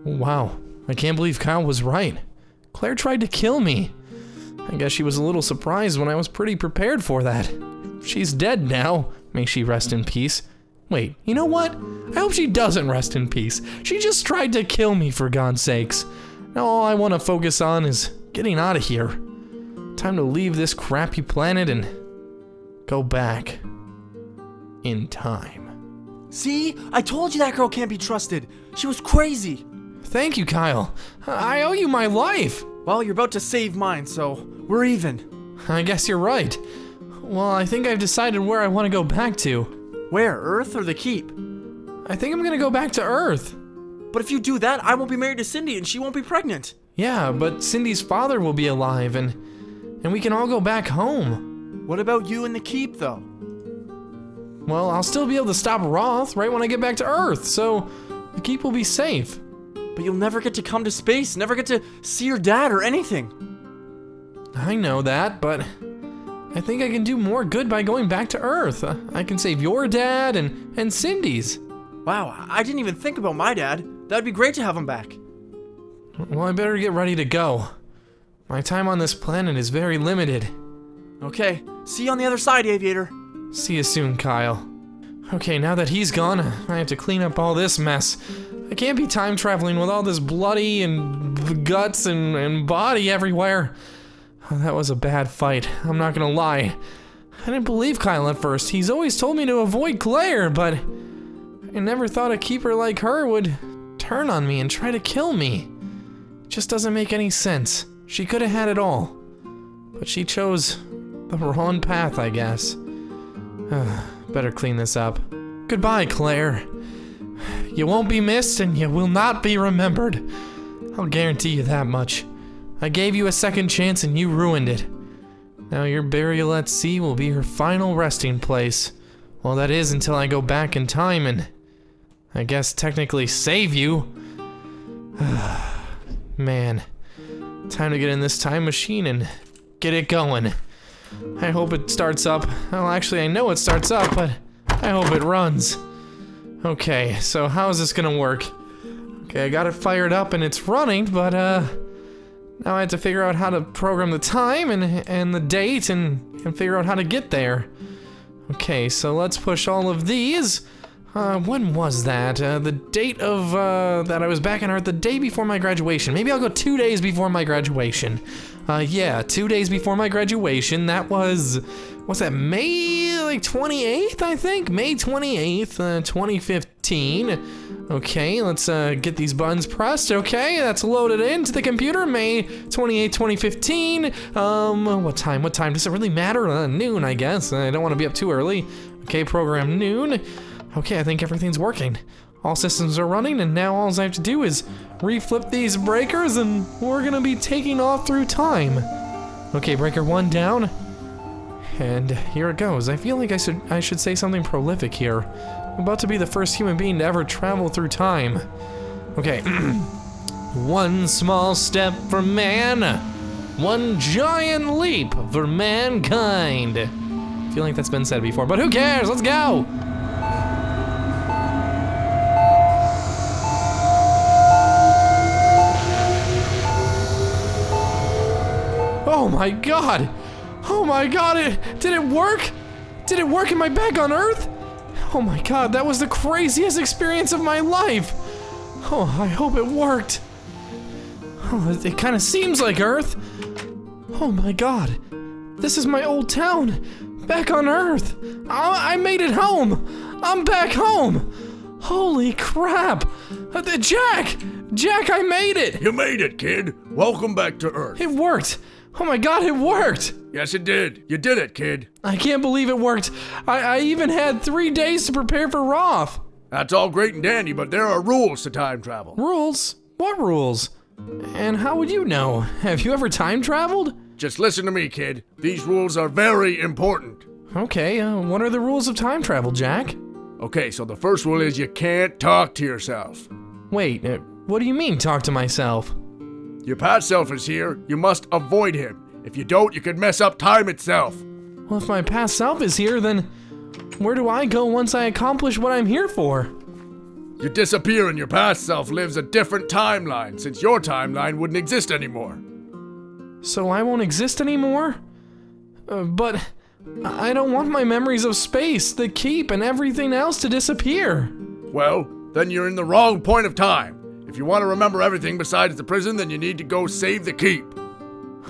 Wow, I can't believe Kyle was right. Claire tried to kill me. I guess she was a little surprised when I was pretty prepared for that. She's dead now. May she rest in peace. Wait, you know what? I hope she doesn't rest in peace. She just tried to kill me, for God's sakes. Now all I want to focus on is getting out of here. Time to leave this crappy planet and go back in time. See? I told you that girl can't be trusted. She was crazy. Thank you, Kyle. I owe you my life. Well, you're about to save mine, so we're even. I guess you're right. Well, I think I've decided where I want to go back to. Where, Earth or the Keep? I think I'm gonna go back to Earth. But if you do that, I won't be married to Cindy and she won't be pregnant. Yeah, but Cindy's father will be alive and we can all go back home. What about you and the Keep, though? Well, I'll still be able to stop Roth right when I get back to Earth, so the Keep will be safe. But you'll never get to come to space, never get to see your dad or anything. I know that, but I think I can do more good by going back to Earth. I can save your dad and Cindy's. Wow, I didn't even think about my dad. That'd be great to have him back. Well, I better get ready to go. My time on this planet is very limited. Okay, see you on the other side, Aviator. See you soon, Kyle. Okay, now that he's gone, I have to clean up all this mess. I can't be time traveling with all this bloody and guts and body everywhere. Oh, that was a bad fight, I'm not gonna lie. I didn't believe Kyle at first. He's always told me to avoid Claire, but I never thought a keeper like her would turn on me and try to kill me. It just doesn't make any sense. She could have had it all, but she chose the wrong path, I guess. Better clean this up. Goodbye, Claire. You won't be missed and you will not be remembered. I'll guarantee you that much. I gave you a second chance and you ruined it. Now your burial at sea will be your final resting place. Well, that is until I go back in time and I guess technically save you. Man, time to get in this time machine and get it going. I hope it starts up. Well, actually, I know it starts up, but I hope it runs. Okay, so how is this gonna work? Okay, I got it fired up and it's running, but now I have to figure out how to program the time and the date and figure out how to get there. Okay, so let's push all of these. When was that? The date of, that I was back on Earth, the day before my graduation. Maybe I'll go 2 days before my graduation. Yeah, 2 days before my graduation. That was, what's that, May, like, 28th, I think? May 28th, 2015. Okay, let's, get these buttons pressed. Okay, that's loaded into the computer. May 28th, 2015. What time? Does it really matter? Noon, I guess. I don't want to be up too early. Okay, program noon. Okay, I think everything's working. All systems are running, and now all I have to do is reflip these breakers, and we're gonna be taking off through time. Okay, breaker 1 down. And here it goes. I feel like I should say something prolific here. I'm about to be the first human being to ever travel through time. Okay. One small step for man, one giant leap for mankind. I feel like that's been said before, but who cares? Let's go! Oh my god! Oh my god, did it work? Did it work? Am I back on Earth? Oh my god, that was the craziest experience of my life! Oh, I hope it worked. Oh, it kind of seems like Earth. Oh my god, this is my old town, back on Earth. I made it home. I'm back home. Holy crap! Jack, I made it! You made it, kid. Welcome back to Earth. It worked. Oh my god, it worked! Yes, it did. You did it, kid. I can't believe it worked. I even had 3 days to prepare for Roth. That's all great and dandy, but there are rules to time travel. Rules? What rules? And how would you know? Have you ever time traveled? Just listen to me, kid. These rules are very important. Okay, what are the rules of time travel, Jack? Okay, so the first rule is you can't talk to yourself. Wait, what do you mean, talk to myself? Your past self is here. You must avoid him. If you don't, you could mess up time itself. Well, if my past self is here, then where do I go once I accomplish what I'm here for? You disappear and your past self lives a different timeline, since your timeline wouldn't exist anymore. So I won't exist anymore? But I don't want my memories of space, the keep, and everything else to disappear. Well, then you're in the wrong point of time. If you want to remember everything besides the prison, then you need to go save the keep.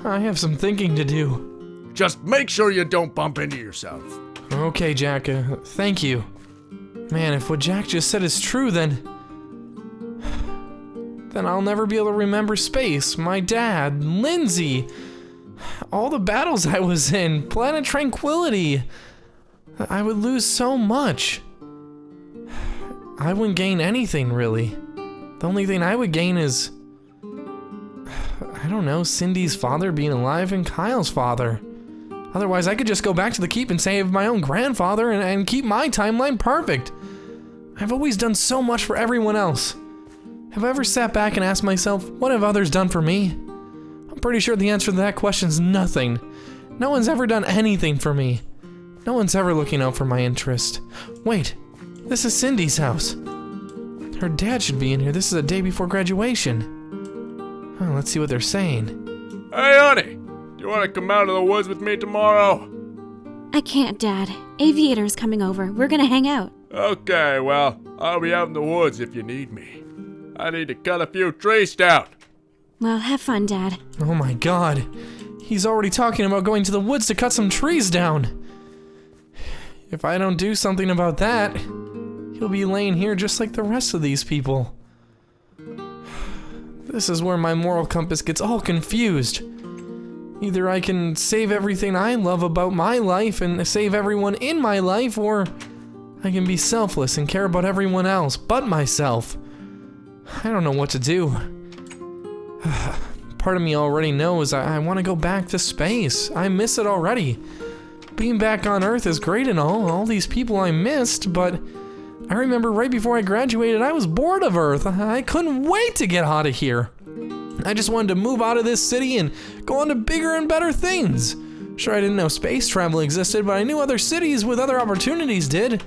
I have some thinking to do. Just make sure you don't bump into yourself. Okay, Jack, thank you. Man, if what Jack just said is true, then I'll never be able to remember space, my dad, Lindsay, all the battles I was in, Planet Tranquility. I would lose so much. I wouldn't gain anything, really. The only thing I would gain is, I don't know, Cindy's father being alive and Kyle's father. Otherwise, I could just go back to the keep and save my own grandfather and keep my timeline perfect. I've always done so much for everyone else. Have I ever sat back and asked myself, what have others done for me? I'm pretty sure the answer to that question is nothing. No one's ever done anything for me. No one's ever looking out for my interest. Wait, this is Cindy's house. Her dad should be in here. This is a day before graduation. Oh, let's see what they're saying. Hey, honey! Do you want to come out of the woods with me tomorrow? I can't, Dad. Aviator's coming over. We're gonna hang out. Okay, well, I'll be out in the woods if you need me. I need to cut a few trees down. Well, have fun, Dad. Oh my god. He's already talking about going to the woods to cut some trees down. If I don't do something about that, he'll be laying here just like the rest of these people. This is where my moral compass gets all confused. Either I can save everything I love about my life and save everyone in my life, or I can be selfless and care about everyone else but myself. I don't know what to do. Part of me already knows I want to go back to space. I miss it already. Being back on Earth is great and all these people I missed, but I remember right before I graduated, I was bored of Earth. I couldn't wait to get out of here. I just wanted to move out of this city and go on to bigger and better things. Sure, I didn't know space travel existed, but I knew other cities with other opportunities did.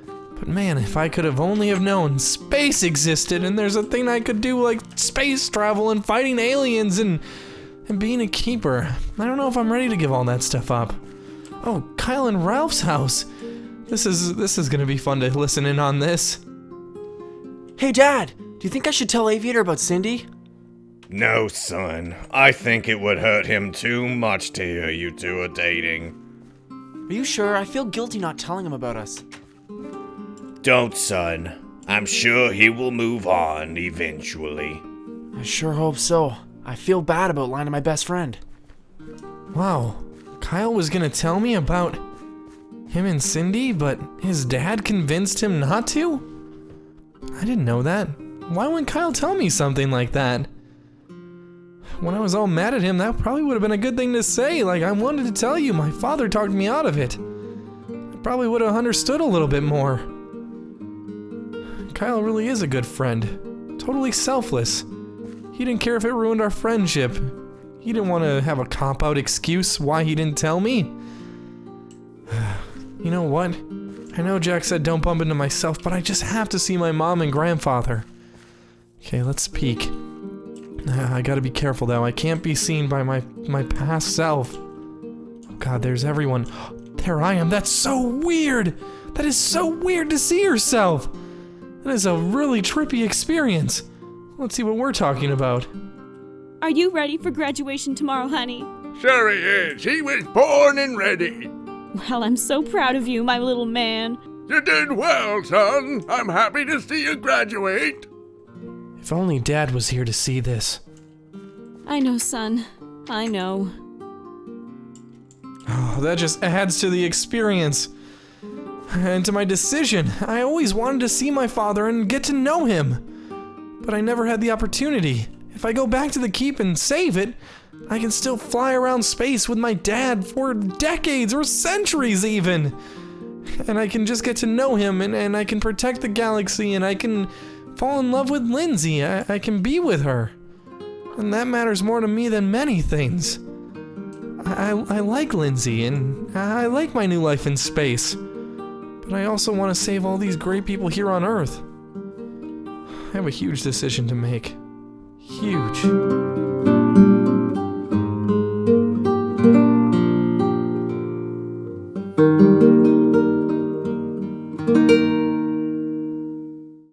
But man, if I could have only have known space existed and there's a thing I could do like space travel and fighting aliens and being a keeper. I don't know if I'm ready to give all that stuff up. Oh, Kyle and Ralph's house. This is gonna be fun to listen in on this. Hey, Dad, do you think I should tell Aviator about Cindy? No, son. I think it would hurt him too much to hear you two are dating. Are you sure? I feel guilty not telling him about us. Don't, son. I'm sure he will move on eventually. I sure hope so. I feel bad about lying to my best friend. Wow, Kyle was gonna tell me about him and Cindy, but his dad convinced him not to? I didn't know that. Why wouldn't Kyle tell me something like that? When I was all mad at him, that probably would have been a good thing to say, like, I wanted to tell you, my father talked me out of it. I probably would have understood a little bit more. Kyle really is a good friend. Totally selfless. He didn't care if it ruined our friendship. He didn't want to have a cop-out excuse why he didn't tell me. You know what? I know Jack said don't bump into myself, but I just have to see my mom and grandfather. Okay, let's peek. I gotta be careful though. I can't be seen by my past self. Oh god, there's everyone. There I am. That's so weird. That is so weird to see yourself. That is a really trippy experience. Let's see what we're talking about. Are you ready for graduation tomorrow, honey? Sure he is. He was born and ready. Well, I'm so proud of you, my little man. You did well, son. I'm happy to see you graduate. If only Dad was here to see this. I know, son. I know. Oh, that just adds to the experience. And to my decision. I always wanted to see my father and get to know him. But I never had the opportunity. If I go back to the keep and save it, I can still fly around space with my dad for decades or centuries even. And I can just get to know him and I can protect the galaxy and I can fall in love with Lindsay. I can be with her. And that matters more to me than many things. I like Lindsay and I like my new life in space. But I also want to save all these great people here on Earth. have a huge decision to make. Huge.